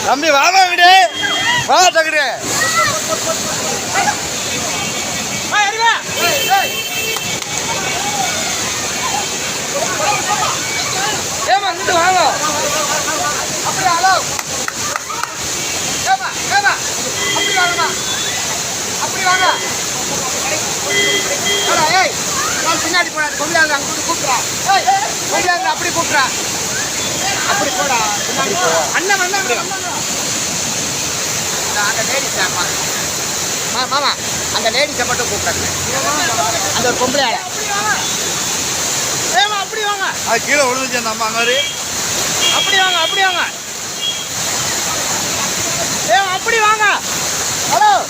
தம்பி வாமா விடு வா தகுடு ஏமா இங்கிட்டு வாங்க அப்படி ஹலோ ஏமா ஏமா அப்படி வாங்கம்மா அப்படி வாங்க ஏய் நான் பின்னாடி போடாது கொண்டாங்க அங்கிட்டு கூப்பிட்றா ஏய் கொண்டாங்க அப்படி கூப்பிட்றா அப்படி போடா பின்னாடி போ அண்ணன் அண்ணன் அந்த லேடிஸ் மாமா அந்த லேடிஸை மட்டும் கூப்பிட்றாங்க அந்த ஒரு பொம்பளை ஆளை ஏமா அப்படி வாங்க அது கீழே விழுந்துச்சு அந்த அம்மா அங்கே அப்படி வாங்க ஏமா அப்படி வாங்க